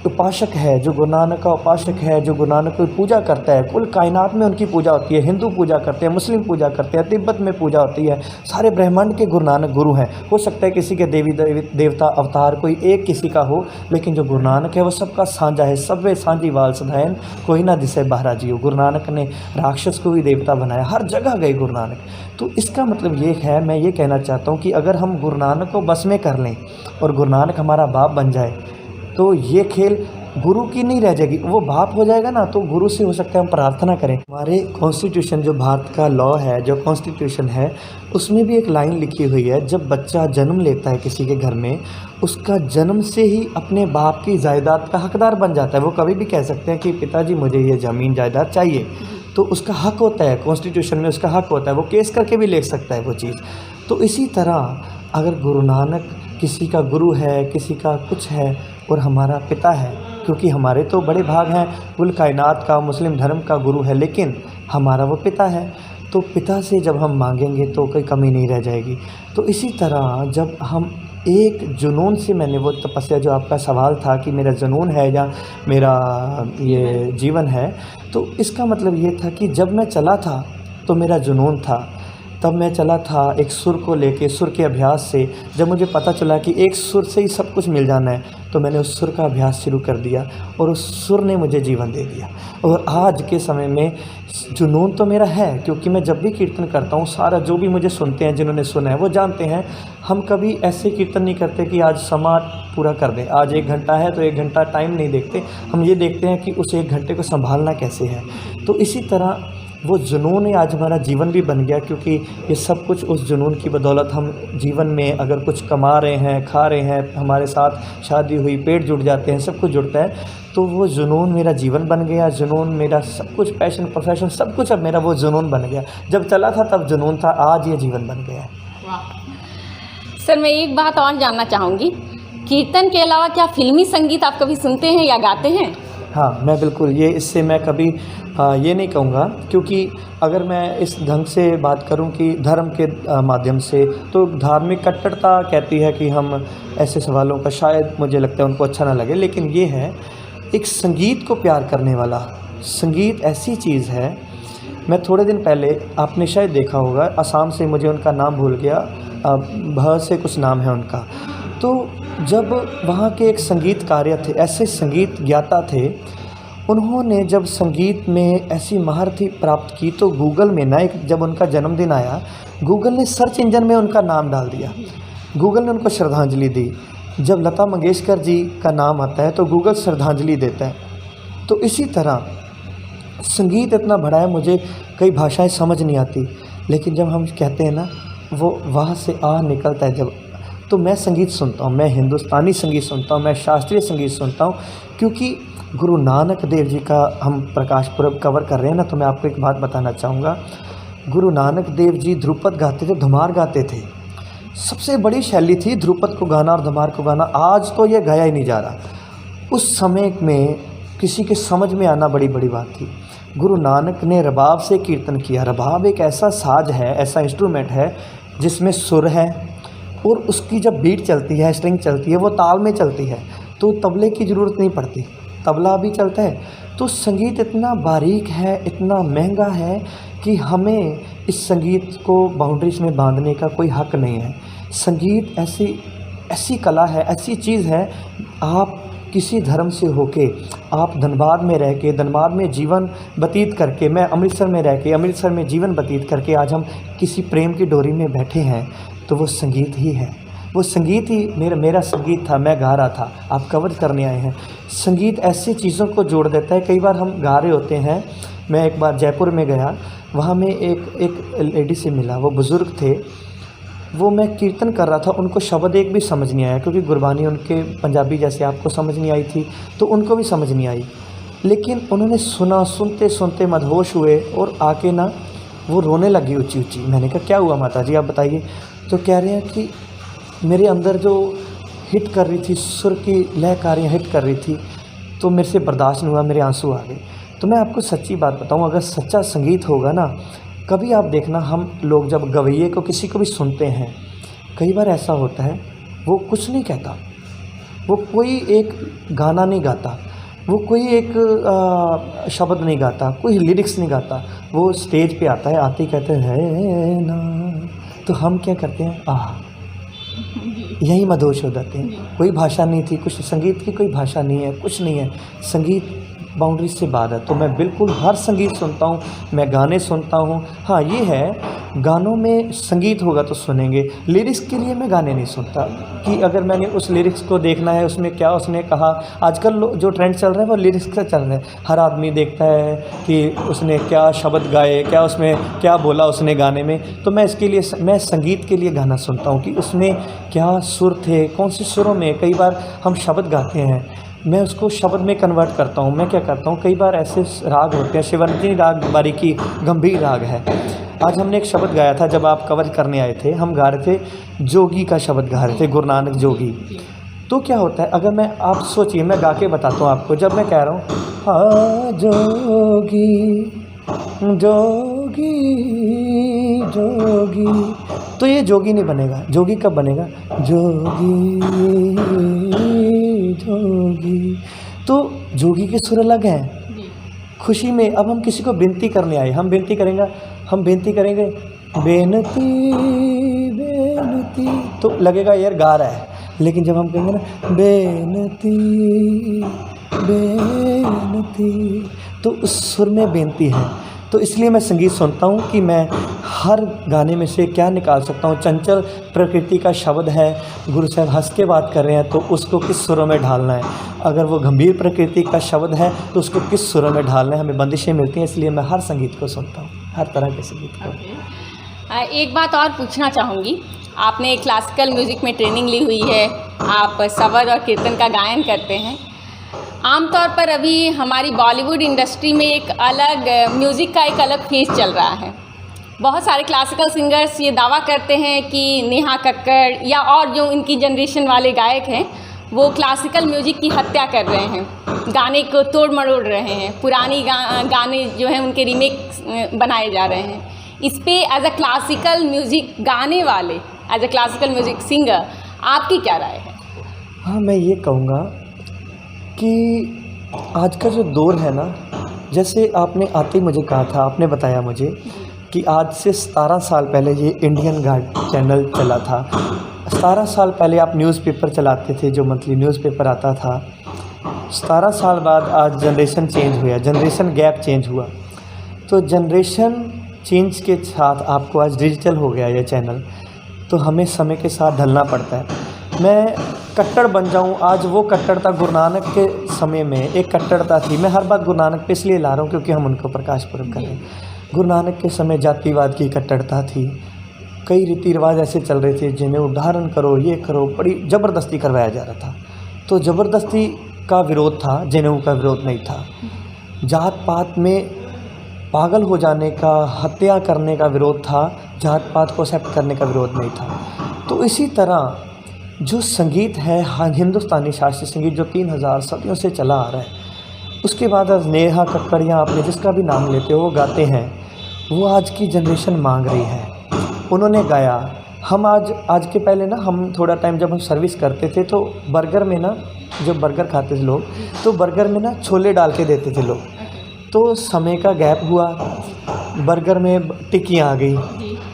उपासक है, जो गुरु नानक का उपासक है, जो गुरु नानक की पूजा करता है, कुल कायनात में उनकी पूजा होती है। हिंदू पूजा करते हैं, मुस्लिम पूजा करते हैं, तिब्बत में पूजा होती है, सारे ब्रह्मांड के गुरु नानक गुरु हैं। हो सकता है किसी के देवी देवता अवतार कोई एक किसी का हो, लेकिन जो गुरु नानक है वो सबका साझा है। सबवे सांझी वाल सधायन, कोई ना दिसे बाहरा जियो। गुरु नानक ने राक्षस को भी देवता बनाया, हर जगह गए गुरु नानक। तो इसका मतलब ये है, मैं ये कहना चाहता हूँ कि अगर हम गुरु नानक को बस में कर लें और गुरु नानक हमारा बाप बन जाए, तो ये खेल गुरु की नहीं रह जाएगी, वो बाप हो जाएगा ना, तो गुरु से हो सकता है हम प्रार्थना करें। हमारे कॉन्स्टिट्यूशन, जो भारत का लॉ है, जो कॉन्स्टिट्यूशन है, उसमें भी एक लाइन लिखी हुई है, जब बच्चा जन्म लेता है किसी के घर में, उसका जन्म से ही अपने बाप की जायदाद का हकदार बन जाता है। वो कभी भी कह सकते हैं कि पिताजी मुझे ये ज़मीन जायदाद चाहिए, तो उसका हक होता है, कॉन्स्टिट्यूशन में उसका हक होता है, वो केस करके भी ले सकता है वो चीज़। तो इसी तरह अगर गुरु नानक किसी का गुरु है, किसी का कुछ है, और हमारा पिता है, क्योंकि हमारे तो बड़े भाग हैं, कुल कायनात का, मुस्लिम धर्म का गुरु है, लेकिन हमारा वो पिता है, तो पिता से जब हम मांगेंगे तो कोई कमी नहीं रह जाएगी। तो इसी तरह जब हम एक जुनून से, मैंने वो तपस्या, जो आपका सवाल था कि मेरा जुनून है या मेरा ये जीवन है, तो इसका मतलब ये था कि जब मैं चला था तो मेरा जुनून था, तब मैं चला था एक सुर को लेके, सुर के अभ्यास से। जब मुझे पता चला कि एक सुर से ही सब कुछ मिल जाना है, तो मैंने उस सुर का अभ्यास शुरू कर दिया और उस सुर ने मुझे जीवन दे दिया। और आज के समय में जुनून तो मेरा है, क्योंकि मैं जब भी कीर्तन करता हूँ, सारा जो भी मुझे सुनते हैं, जिन्होंने सुना है वो जानते हैं, हम कभी ऐसे कीर्तन नहीं करते कि आज समा पूरा कर दें। आज 1 घंटा है तो 1 घंटा टाइम नहीं देखते, हम ये देखते हैं कि उस 1 घंटे को संभालना कैसे है। तो इसी तरह वो जुनून ही आज हमारा जीवन भी बन गया, क्योंकि ये सब कुछ उस जुनून की बदौलत हम जीवन में अगर कुछ कमा रहे हैं, खा रहे हैं, हमारे साथ शादी हुई, पेट जुड़ जाते हैं, सब कुछ जुड़ता है, तो वो जुनून मेरा जीवन बन गया। जुनून मेरा सब कुछ, पैशन, प्रोफेशन, सब कुछ अब मेरा वो जुनून बन गया। जब चला था तब जुनून था, आज ये जीवन बन गया है। सर, मैं एक बात और जानना चाहूँगी, कीर्तन के अलावा क्या फिल्मी संगीत आप कभी सुनते हैं या गाते हैं? हाँ, मैं बिल्कुल, ये इससे मैं कभी ये नहीं कहूँगा, क्योंकि अगर मैं इस ढंग से बात करूँ कि धर्म के माध्यम से, तो धार्मिक कट्टरता कहती है कि हम ऐसे सवालों का शायद मुझे लगता है उनको अच्छा ना लगे, लेकिन ये है एक संगीत को प्यार करने वाला। संगीत ऐसी चीज़ है, मैं थोड़े दिन पहले, आपने शायद देखा होगा, असम से, मुझे उनका नाम भूल गया, भ से कुछ नाम है उनका, तो जब वहाँ के एक संगीतकार थे, ऐसे संगीत ज्ञाता थे, उन्होंने जब संगीत में ऐसी महारथी प्राप्त की, तो गूगल में ना, एक जब उनका जन्मदिन आया, गूगल ने सर्च इंजन में उनका नाम डाल दिया, गूगल ने उनको श्रद्धांजलि दी। जब लता मंगेशकर जी का नाम आता है तो गूगल श्रद्धांजलि देता है। तो इसी तरह संगीत इतना बड़ा है, मुझे कई भाषाएं समझ नहीं आती, लेकिन जब हम कहते हैं ना, वो वहाँ से निकलता है जब, तो मैं संगीत सुनता हूँ, मैं हिंदुस्तानी संगीत सुनता हूँ, मैं शास्त्रीय संगीत सुनता हूँ, क्योंकि गुरु नानक देव जी का हम प्रकाश पर्व कवर कर रहे हैं ना, तो मैं आपको एक बात बताना चाहूँगा। गुरु नानक देव जी ध्रुपद गाते थे, धुमार गाते थे, सबसे बड़ी शैली थी ध्रुपद को गाना और धुमार को गाना। आज तो ये गाया ही नहीं जा रहा। उस समय में किसी के समझ में आना बड़ी बड़ी बात थी। गुरु नानक ने रबाब से कीर्तन किया। रबाब एक ऐसा साज है, ऐसा इंस्ट्रूमेंट है जिसमें सुर है, और उसकी जब बीट चलती है, स्ट्रिंग चलती है, वो ताल में चलती है, तो तबले की ज़रूरत नहीं पड़ती, तबला भी चलता है। तो संगीत इतना बारीक है, इतना महंगा है कि हमें इस संगीत को बाउंड्रीज में बांधने का कोई हक नहीं है। संगीत ऐसी कला है, ऐसी चीज़ है, आप किसी धर्म से होके, आप धनबाद में रह के, धनबाद में जीवन व्यतीत करके, मैं अमृतसर में रह के, अमृतसर में जीवन व्यतीत करके आज हम किसी प्रेम की डोरी में बैठे हैं, तो वो संगीत ही है। वो संगीत ही मेरा संगीत था, मैं गा रहा था, आप कवर करने आए हैं। संगीत ऐसी चीज़ों को जोड़ देता है। कई बार हम गा रहे होते हैं, मैं एक बार जयपुर में गया, वहाँ में एक लेडी से मिला, वो बुज़ुर्ग थे, वो मैं कीर्तन कर रहा था, उनको शब्द एक भी समझ नहीं आया, क्योंकि गुरबानी उनके पंजाबी जैसे आपको समझ नहीं आई थी, तो उनको भी समझ नहीं आई, लेकिन उन्होंने सुना, सुनते सुनते मदहोश हुए और आके ना वो रोने लगी ऊँची ऊँची। मैंने कहा क्या हुआ माता जी, आप बताइए। तो कह रहे हैं कि मेरे अंदर जो हिट कर रही थी, सुर की लहकारियाँ हिट कर रही थी, तो मेरे से बर्दाश्त नहीं हुआ, मेरे आंसू आ गए। तो मैं आपको सच्ची बात बताऊं, अगर सच्चा संगीत होगा ना, कभी आप देखना, हम लोग जब गवैये को किसी को भी सुनते हैं, कई बार ऐसा होता है वो कुछ नहीं कहता, वो कोई एक गाना नहीं गाता, वो कोई एक शब्द नहीं गाता, कोई लिरिक्स नहीं गाता, वो स्टेज पे आता है, आते ही कहते हैं ना, तो हम क्या करते हैं, यही मदहोश हो जाते हैं। कोई भाषा नहीं थी, कुछ संगीत की कोई भाषा नहीं है, कुछ नहीं है, संगीत बाउंड्री से बाहर है। तो मैं बिल्कुल हर संगीत सुनता हूँ, मैं गाने सुनता हूँ। हाँ, ये है, गानों में संगीत होगा तो सुनेंगे, लिरिक्स के लिए मैं गाने नहीं सुनता कि अगर मैंने उस लिरिक्स को देखना है, उसमें क्या उसने कहा। आजकल जो ट्रेंड चल रहा है वो लिरिक्स का चल रहा है, हर आदमी देखता है कि उसने क्या शब्द गाए, क्या उसमें क्या बोला उसने गाने में। तो मैं इसके लिए, मैं संगीत के लिए गाना सुनता हूँ कि उसमें क्या सुर थे, कौन से सुरों में। कई बार हम शब्द गाते हैं, मैं उसको शब्द में कन्वर्ट करता हूँ। मैं क्या करता हूँ, कई बार ऐसे राग होते हैं, शिवरंजनी राग बारीकी गंभीर राग है। आज हमने एक शब्द गाया था, जब आप कवर करने आए थे, हम गा रहे थे जोगी का शब्द गा रहे थे, गुरु नानक जोगी। तो क्या होता है, अगर मैं, आप सोचिए, मैं गा के बताता हूँ आपको, जब मैं कह रहा हूँ हाँ जोगी जोगी जोगी, तो ये जोगी नहीं बनेगा। जोगी कब बनेगा, जोगी जोगी। तो जोगी के सुर अलग हैं। खुशी में, अब हम किसी को विनती करने आए, हम विनती करेंगे बेनती बेनती, तो लगेगा यार गा रहा है, लेकिन जब हम कहेंगे ना बेनती बेनती, तो उस सुर में बेनती है। तो इसलिए मैं संगीत सुनता हूँ कि मैं हर गाने में से क्या निकाल सकता हूँ। चंचल प्रकृति का शब्द है, गुरु साहब हंस के बात कर रहे हैं तो उसको किस सुरों में ढालना है। अगर वो गंभीर प्रकृति का शब्द है तो उसको किस सुरों में ढालना है। हमें बंदिशें मिलती हैं, इसलिए मैं हर संगीत को सुनता हूँ, हर तरह के संगीत को। एक बात और पूछना चाहूँगी, आपने क्लासिकल म्यूज़िक में ट्रेनिंग ली हुई है, आप सवर और कीर्तन का गायन करते हैं। आमतौर पर अभी हमारी बॉलीवुड इंडस्ट्री में एक अलग म्यूज़िक का एक अलग फेज चल रहा है। बहुत सारे क्लासिकल सिंगर्स ये दावा करते हैं कि नेहा कक्कड़ या और जो इनकी जनरेशन वाले गायक हैं वो क्लासिकल म्यूज़िक की हत्या कर रहे हैं, गाने को तोड़ मरोड़ रहे हैं, पुरानी गाने जो हैं उनके रीमेक बनाए जा रहे हैं। इस पे एज अ क्लासिकल म्यूज़िक गाने वाले, as a classical music singer, आपकी क्या राय है? हाँ, मैं ये कहूँगा कि आज का जो दौर है ना, जैसे आपने आते ही मुझे कहा था, आपने बताया मुझे कि आज से 17 साल पहले ये इंडियन गार्ड चैनल चला था। 17 साल पहले आप न्यूज़पेपर चलाते थे, जो मंथली न्यूज़पेपर आता था। 17 साल बाद आज जनरेशन चेंज हुआ, जनरेशन गैप चेंज हुआ। तो जनरेशन चेंज के साथ आपको आज डिजिटल हो गया ये चैनल, तो हमें समय के साथ ढलना पड़ता है। मैं कट्टर बन जाऊं, आज वो कट्टरता गुरु नानक के समय में एक कट्टरता थी। मैं हर बात गुरु नानक पे इसलिए ला रहा हूँ क्योंकि हम उनको प्रकाश पर्व कर रहे हैं। गुरु नानक के समय जातिवाद की कट्टरता थी, कई रीति रिवाज ऐसे चल रहे थे जिन्हें उदाहरण करो, ये करो, बड़ी ज़बरदस्ती करवाया जा रहा था। तो ज़बरदस्ती का विरोध था, जनेऊ का विरोध नहीं था। जात पात में पागल हो जाने का, हत्या करने का विरोध था, जात पात को एक्सेप्ट करने का विरोध नहीं था। तो इसी तरह जो संगीत है, हाँ, हिंदुस्तानी शास्त्रीय संगीत जो 3000 सदियों से चला आ रहा है, उसके बाद आज नेहा कक्कड़ या आपने जिसका भी नाम लेते हो वो गाते हैं, वो आज की जनरेशन मांग रही है। उन्होंने गाया, हम आज के पहले ना, हम थोड़ा टाइम जब हम सर्विस करते थे तो बर्गर में ना, जब बर्गर खाते थे लोग तो बर्गर में ना छोले डाल के देते थे लोग। तो समय का गैप हुआ, बर्गर में टिक्कियाँ आ गई,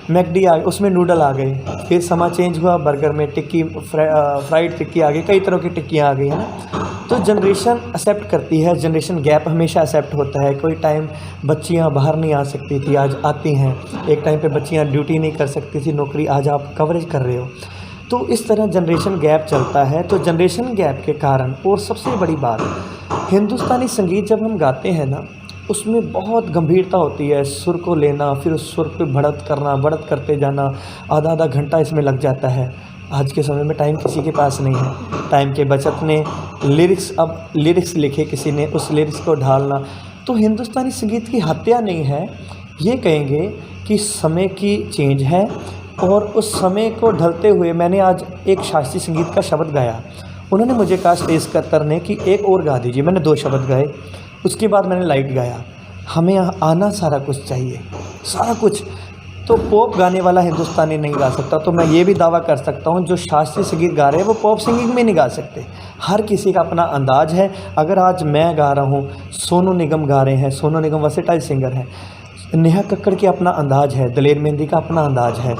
मैकडी आ गई, उसमें नूडल आ गए। फिर समा चेंज हुआ, बर्गर में टिक्की, फ्राइड टिक्की आ गई, कई तरह की टिक्कियाँ आ गई, है ना। तो जनरेशन एक्सेप्ट करती है, जनरेशन गैप हमेशा एक्सेप्ट होता है। कोई टाइम बच्चियाँ बाहर नहीं आ सकती थी, आज आती हैं। एक टाइम पे बच्चियाँ ड्यूटी नहीं कर सकती थी, नौकरी, आज आप कवरेज कर रहे हो। तो इस तरह जनरेशन गैप चलता है। तो जनरेशन गैप के कारण, और सबसे बड़ी बात, हिंदुस्तानी संगीत जब हम गाते हैं ना, उसमें बहुत गंभीरता होती है। सुर को लेना, फिर उस सुर पे बढ़त करना, बढ़त करते जाना, आधा आधा घंटा इसमें लग जाता है। आज के समय में टाइम किसी के पास नहीं है। टाइम के बचत ने लिरिक्स, अब लिरिक्स लिखे किसी ने, उस लिरिक्स को ढालना, तो हिंदुस्तानी संगीत की हत्या नहीं है, ये कहेंगे कि समय की चेंज है। और उस समय को ढलते हुए मैंने आज एक शास्त्रीय संगीत का शब्द गाया। उन्होंने मुझे कहा स्टेज कत्तर ने कि एक और गा दीजिए। मैंने 2 शब्द गाए, उसके बाद मैंने लाइट गाया। हमें यहाँ आना सारा कुछ चाहिए, सारा कुछ। तो पॉप गाने वाला हिंदुस्तानी नहीं गा सकता। तो मैं ये भी दावा कर सकता हूँ, जो शास्त्रीय संगीत गा रहे हैं वो पॉप सिंगिंग में नहीं गा सकते। हर किसी का अपना अंदाज है। अगर आज मैं गा रहा हूँ, सोनू निगम गा रहे हैं, सोनू निगम वर्सेटाइल सिंगर है, नेहा कक्कड़ की अपना अंदाज है, दलेर मेहंदी का अपना अंदाज है,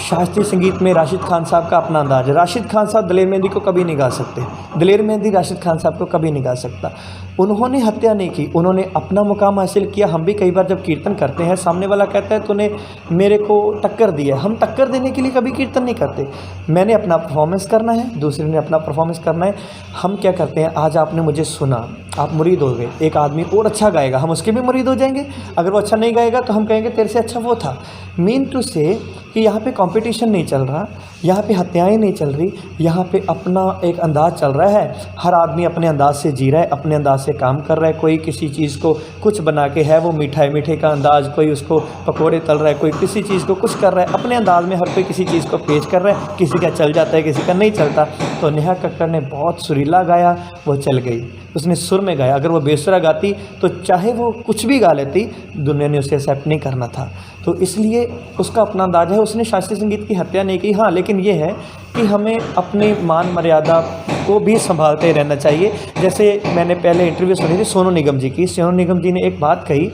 शास्त्रीय संगीत में राशिद खान साहब का अपना अंदाज है। राशिद खान साहब दलेर मेहंदी को कभी नहीं गा सकते, दलेर मेहंदी राशिद खान साहब को कभी नहीं गा सकता। उन्होंने हत्या नहीं की, उन्होंने अपना मुकाम हासिल किया। हम भी कई बार जब कीर्तन करते हैं, सामने वाला कहता है तूने मेरे को टक्कर दी है, हम टक्कर देने के लिए कभी कीर्तन नहीं करते। मैंने अपना परफॉर्मेंस करना है, दूसरे ने अपना परफॉर्मेंस करना है। हम क्या करते हैं, आज आपने मुझे सुना, आप मुरीद हो गए, एक आदमी और अच्छा गाएगा, हम उसके भी मुरीद हो जाएंगे। अगर वो अच्छा नहीं गाएगा तो हम कहेंगे तेरे से अच्छा वो था। मीन टू से कि यहाँ पे कंपटीशन नहीं चल रहा, यहाँ पे हत्याएं नहीं चल रही, यहाँ पे अपना एक अंदाज़ चल रहा है। हर आदमी अपने अंदाज से जी रहा है, अपने अंदाज से काम कर रहा है। कोई किसी चीज़ को कुछ बना के है वो मीठा मीठे का अंदाज़, कोई उसको पकोड़े तल रहा है, कोई किसी चीज़ को कुछ कर रहा है अपने अंदाज में। हर कोई किसी चीज़ को पेश कर रहा है, किसी का चल जाता है, किसी का नहीं चलता। तो नेहा कक्कड़ ने बहुत सुरीला गाया, वो चल गई, उसने सुर में गाया। अगर वो बेसुरा गाती तो चाहे वो कुछ भी गा लेती, दुनिया ने उसे एक्सेप्ट नहीं करना था। तो इसलिए उसका अपना अंदाज़ है, उसने शास्त्रीय संगीत की हत्या नहीं की। हाँ, लेकिन ये है कि हमें अपनी मान मर्यादा को भी संभालते रहना चाहिए। जैसे मैंने पहले इंटरव्यू सुनी थी सोनू निगम जी की, सोनू निगम जी ने एक बात कही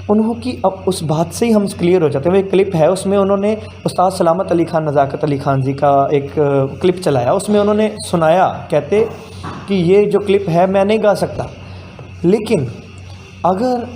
उन्होंने अब उस बात से ही हम क्लियर हो जाते हैं। वो एक क्लिप है, उसमें उन्होंने उस्ताद सलामत अली खान, नज़ाकत अली खान जी का एक क्लिप चलाया, उसमें उन्होंने सुनाया, कहते कि ये जो क्लिप है मैं नहीं गा सकता, लेकिन अगर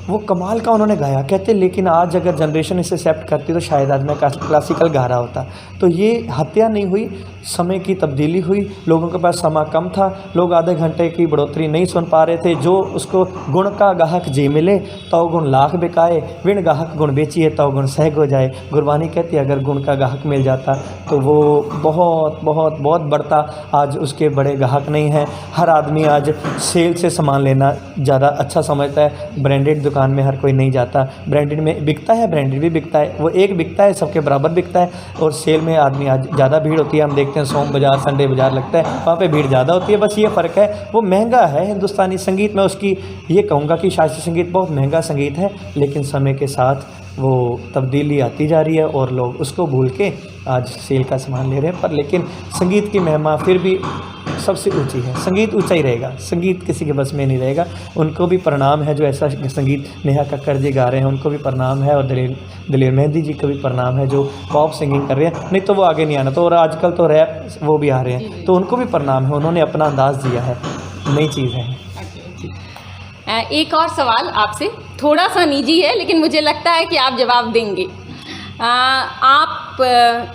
वो कमाल का उन्होंने गाया, कहते लेकिन आज अगर जनरेशन इसे एक्सेप्ट करती तो शायद आज मैं क्लासिकल गा रहा होता। तो ये हत्या नहीं हुई, समय की तब्दीली हुई, लोगों के पास समय कम था, लोग आधे घंटे की बढ़ोतरी नहीं सुन पा रहे थे। जो उसको गुण का गाहक जी मिले तो गुण लाख बिकाए, विण गाहक गुण बेचिए तो गुण सहग हो जाए। गुरबानी कहती है अगर गुण का गाहक मिल जाता तो वो बहुत बहुत बहुत बढ़ता। आज उसके बड़े गाहक नहीं हैं। हर आदमी आज सेल से सामान लेना ज़्यादा अच्छा समझता है। ब्रांडेड दुकान में हर कोई नहीं जाता। ब्रांडेड में बिकता है, ब्रांडेड भी बिकता है, वो एक बिकता है सबके बराबर बिकता है। और सेल में आदमी आज ज़्यादा भीड़ होती है। हम देखते हैं सोम बाज़ार, संडे बाज़ार लगता है, वहाँ पे भीड़ ज़्यादा होती है। बस ये फ़र्क है, वो महंगा है। हिंदुस्तानी संगीत में उसकी ये कहूँगा कि शास्त्रीय संगीत बहुत महंगा संगीत है, लेकिन समय के साथ वो तब्दीली आती जा रही है और लोग उसको भूल के आज सेल का सामान ले रहे हैं। पर लेकिन संगीत की महिमा फिर भी सबसे ऊंची है। संगीत ऊंचा ही रहेगा, संगीत किसी के बस में नहीं रहेगा। उनको भी प्रणाम है जो ऐसा संगीत नेहा कक्कड़ जी गा रहे हैं, उनको भी प्रणाम है। और दलेर मेहंदी जी को भी प्रणाम है जो पॉप सिंगिंग कर रहे हैं, नहीं तो वो आगे नहीं आना। तो और आजकल तो रैप वो भी आ रहे हैं, तो उनको भी प्रणाम है, उन्होंने अपना अंदाज़ दिया है, नई चीज़ है। एक और सवाल आपसे, थोड़ा सा निजी है लेकिन मुझे लगता है कि आप जवाब देंगे। आप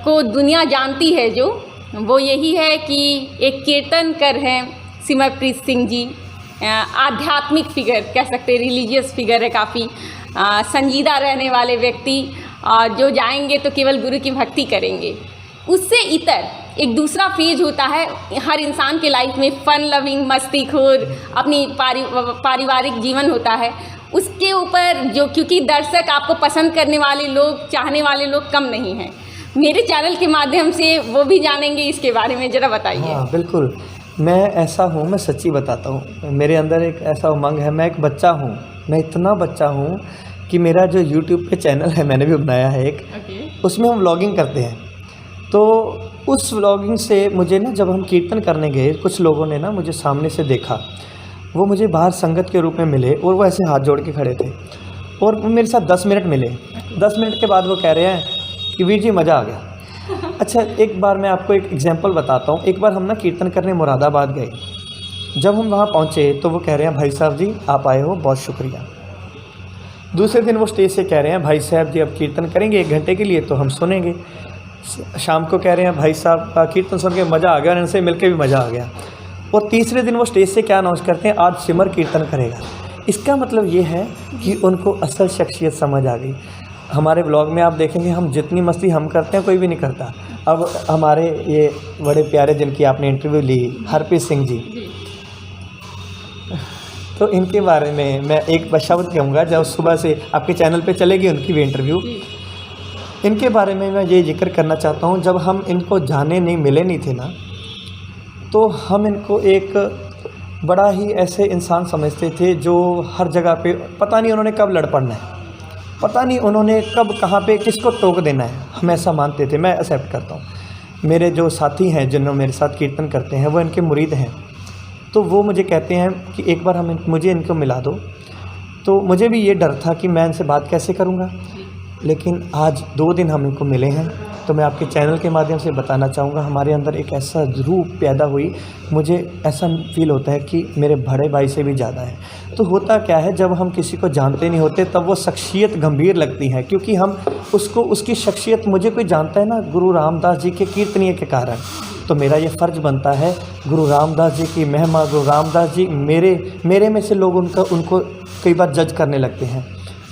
को दुनिया जानती है जो, वो यही है कि एक कीर्तनकर हैं सिमरप्रीत सिंह जी, आध्यात्मिक फिगर कह सकते हैं, रिलीजियस फिगर है काफ़ी, संजीदा रहने वाले व्यक्ति, और जो जाएंगे तो केवल गुरु की भक्ति करेंगे। उससे इतर एक दूसरा फेज होता है हर इंसान के लाइफ में, फन लविंग, मस्तीखोर, अपनी पारिवारिक जीवन होता है। उसके ऊपर जो, क्योंकि दर्शक आपको पसंद करने वाले लोग, चाहने वाले लोग कम नहीं हैं, मेरे चैनल के माध्यम से वो भी जानेंगे इसके बारे में, ज़रा बताइए। हाँ बिल्कुल, मैं ऐसा हूँ, मैं सच्ची बताता हूँ, मेरे अंदर एक ऐसा उमंग है। मैं एक बच्चा हूँ, मैं इतना बच्चा हूँ कि मेरा जो यूट्यूब पे चैनल है, मैंने भी बनाया है एक, उसमें हम व्लॉगिंग करते हैं। तो उस व्लॉगिंग से मुझे ना, जब हम कीर्तन करने गए, कुछ लोगों ने ना मुझे सामने से देखा, वो मुझे बाहर संगत के रूप में मिले और वो ऐसे हाथ जोड़ के खड़े थे और वो मेरे साथ 10 मिनट मिले। 10 मिनट के बाद वो कह रहे हैं कि वीर जी मज़ा आ गया। अच्छा, एक बार मैं आपको एक एग्जांपल बताता हूँ। एक बार हम ना कीर्तन करने मुरादाबाद गए। जब हम वहाँ पहुँचे तो वो कह रहे हैं भाई साहब जी आप आए हो, बहुत शुक्रिया। दूसरे दिन वो स्टेज से कह रहे हैं भाई साहब जी अब कीर्तन करेंगे 1 घंटे के लिए, तो हम सुनेंगे। शाम को कह रहे हैं भाई साहब का कीर्तन सुन के मज़ा आ गया और इनसे मिलके भी मज़ा आ गया। और तीसरे दिन वो स्टेज से क्या अनाउंस करते हैं, आज सिमर कीर्तन करेगा। इसका मतलब ये है कि उनको असल शख्सियत समझ आ गई। हमारे ब्लॉग में आप देखेंगे हम जितनी मस्ती हम करते हैं कोई भी नहीं करता। अब हमारे ये बड़े प्यारे जिनकी आपने इंटरव्यू ली, हरप्रीत सिंह जी, तो इनके बारे में मैं एक शब्द कहूँगा, जब सुबह से आपके चैनल पे चलेगी उनकी भी इंटरव्यू। इनके बारे में मैं ये जिक्र करना चाहता हूँ, जब हम इनको जाने नहीं मिले नहीं थे ना, तो हम इनको एक बड़ा ही ऐसे इंसान समझते थे जो हर जगह पे, पता नहीं उन्होंने कब लड़ पड़ना है, पता नहीं उन्होंने कब कहाँ पे किसको टोक देना है, हम ऐसा मानते थे। मैं एक्सेप्ट करता हूँ। मेरे जो साथी हैं जिन्होंने मेरे साथ कीर्तन करते हैं वो इनके मुरीद हैं, तो वो मुझे कहते हैं कि एक बार मुझे इनको मिला दो। तो मुझे भी ये डर था कि मैं इनसे बात कैसे करूँगा, लेकिन आज 2 दिन हम इनको मिले हैं। तो मैं आपके चैनल के माध्यम से बताना चाहूँगा, हमारे अंदर एक ऐसा रूप पैदा हुई, मुझे ऐसा फील होता है कि मेरे बड़े भाई से भी ज़्यादा है। तो होता क्या है, जब हम किसी को जानते नहीं होते तब वो शख्सियत गंभीर लगती है, क्योंकि हम उसको, उसकी शख्सियत, मुझे कोई जानता है ना गुरु रामदास जी के कीर्तनीय के कारण, तो मेरा ये फ़र्ज़ बनता है गुरु रामदास जी की महिमा, गुरु रामदास जी मेरे में से लोग उनको कई बार जज करने लगते हैं,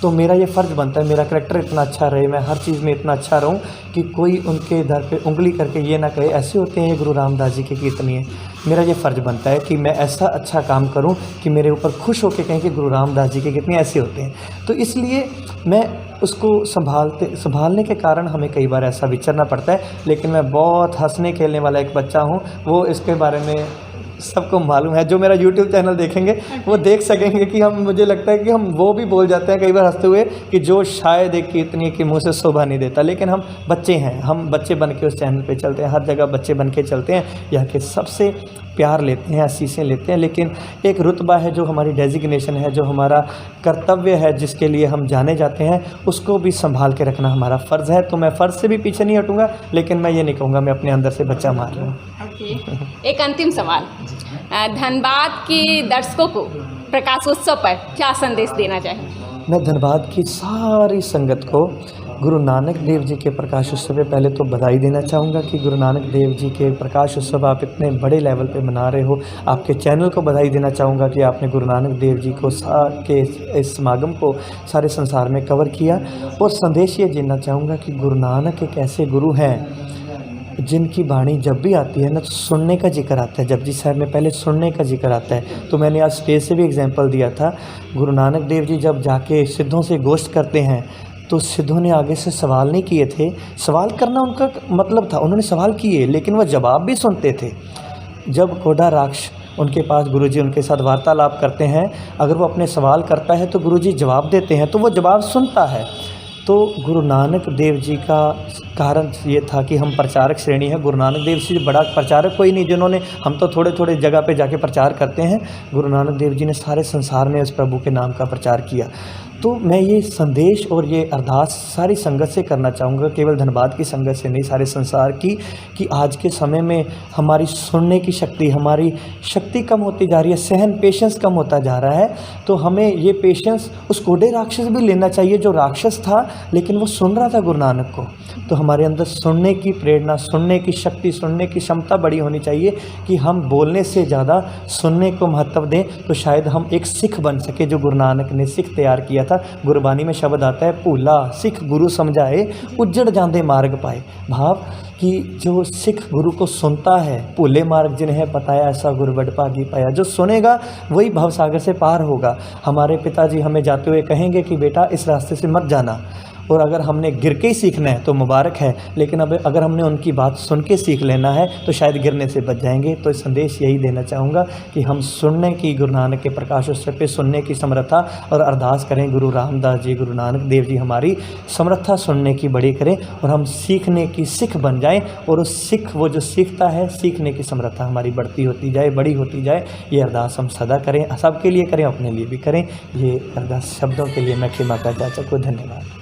तो मेरा ये फ़र्ज़ बनता है मेरा करैक्टर इतना अच्छा रहे, मैं हर चीज़ में इतना अच्छा रहूं कि कोई उनके दर पे उंगली करके ये ना कहे ऐसे होते हैं ये गुरु रामदास जी के कीर्तनीय। मेरा ये फ़र्ज़ बनता है कि मैं ऐसा अच्छा काम करूं कि मेरे ऊपर खुश होकर कहें कि गुरु रामदास जी के कीर्तनीय ऐसे होते हैं। तो इसलिए मैं उसको संभालने के कारण हमें कई बार ऐसा विचरना पड़ता है, लेकिन मैं बहुत हंसने खेलने वाला एक बच्चा हूँ। वो इसके बारे में सबको मालूम है, जो मेरा यूट्यूब चैनल देखेंगे वो देख सकेंगे कि हम, मुझे लगता है कि हम वो भी बोल जाते हैं कई बार हंसते हुए कि जो शायद एक इतनी कि मुँह से शोभा नहीं देता, लेकिन हम बच्चे हैं, हम बच्चे बन के उस चैनल पे चलते हैं, हर जगह बच्चे बन के चलते हैं, यहाँ के सबसे प्यार लेते हैं, आशीषें लेते हैं। लेकिन एक रुतबा है जो हमारी डेजिग्नेशन है, जो हमारा कर्तव्य है, जिसके लिए हम जाने जाते हैं, उसको भी संभाल के रखना हमारा फ़र्ज़ है। तो मैं फ़र्ज़ से भी पीछे नहीं हटूँगा, लेकिन मैं ये नहीं कहूँगा मैं अपने अंदर से बच्चा मार रहा हूँ। ओके, एक अंतिम सवाल, धनबाद के दर्शकों को प्रकाशोत्सव पर क्या संदेश देना चाहेंगे? मैं धनबाद की सारी संगत को गुरु नानक देव जी के प्रकाश उत्सव पे पहले तो बधाई देना चाहूँगा कि गुरु नानक देव जी के प्रकाश उत्सव आप इतने बड़े लेवल पे मना रहे हो। आपके चैनल को बधाई देना चाहूँगा कि आपने गुरु नानक देव जी को के इस समागम को सारे संसार में कवर किया। और संदेश ये देना चाहूँगा कि गुरु नानक एक ऐसे गुरु हैं जिनकी वाणी जब भी आती है ना, तो सुनने का जिक्र आता है। जपजी साहब में पहले सुनने का जिक्र आता है। तो मैंने आज स्टेज से भी एग्जांपल दिया था, गुरु नानक देव जी जब जाके सिद्धों से गोष्ठ करते हैं तो सिद्धों ने आगे से सवाल नहीं किए थे, सवाल करना उनका मतलब था, उन्होंने सवाल किए लेकिन वह जवाब भी सुनते थे। जब कोढ़ा राक्ष उनके पास गुरुजी उनके साथ वार्तालाप करते हैं, अगर वो अपने सवाल करता है तो गुरुजी जवाब देते हैं, तो वो जवाब सुनता है। तो गुरु नानक देव जी का कारण ये था कि हम प्रचारक श्रेणी है, गुरु नानक देव से बड़ा प्रचारक कोई नहीं, जिन्होंने, हम तो थोड़े थोड़े जगह पे जाके प्रचार करते हैं, गुरु नानक देव जी ने सारे संसार में उस प्रभु के नाम का प्रचार किया। तो मैं ये संदेश और ये अरदास सारी संगत से करना चाहूँगा, केवल धनबाद की संगत से नहीं, सारे संसार की, कि आज के समय में हमारी सुनने की शक्ति, हमारी शक्ति कम होती जा रही है, सहन पेशेंस कम होता जा रहा है। तो हमें ये पेशेंस उस कोढ़े राक्षस भी लेना चाहिए जो राक्षस था लेकिन वो सुन रहा था गुरु नानक को। तो हमारे अंदर सुनने की प्रेरणा, सुनने की शक्ति, सुनने की क्षमता बड़ी होनी चाहिए कि हम बोलने से ज़्यादा सुनने को महत्व दें, तो शायद हम एक सिख बन सके जो गुरु नानक ने सिख तैयार किया था। गुरबानी में शब्द आता है, भूला सिख गुरु समझाए, उजड़ जांदे मार्ग पाए। भाव कि जो सिख गुरु को सुनता है, भूले मार्ग जिन्हें बताया ऐसा गुरु बड़ भागी पाया। जो सुनेगा वही भवसागर से पार होगा। हमारे पिताजी हमें जाते हुए कहेंगे कि बेटा इस रास्ते से मत जाना, और अगर हमने गिर के ही सीखना है तो मुबारक है, लेकिन अब अगर हमने उनकी बात सुन के सीख लेना है तो शायद गिरने से बच जाएंगे। तो संदेश यही देना चाहूँगा कि हम सुनने की, गुरु नानक के प्रकाश उत्सव पे सुनने की समर्था, और अरदास करें गुरु रामदास जी, गुरु नानक देव जी हमारी समर्था सुनने की बड़ी करें और हम सीखने की सिख बन जाएं, और उस सिख, वो जो सीखता है, सीखने की समर्था हमारी बढ़ती होती जाए, बड़ी होती जाए। ये अरदास हम सदा करें, सबके लिए करें, अपने लिए भी करें। ये अरदास शब्दों के लिए मैं क्षमा करता चाहता हूँ। धन्यवाद।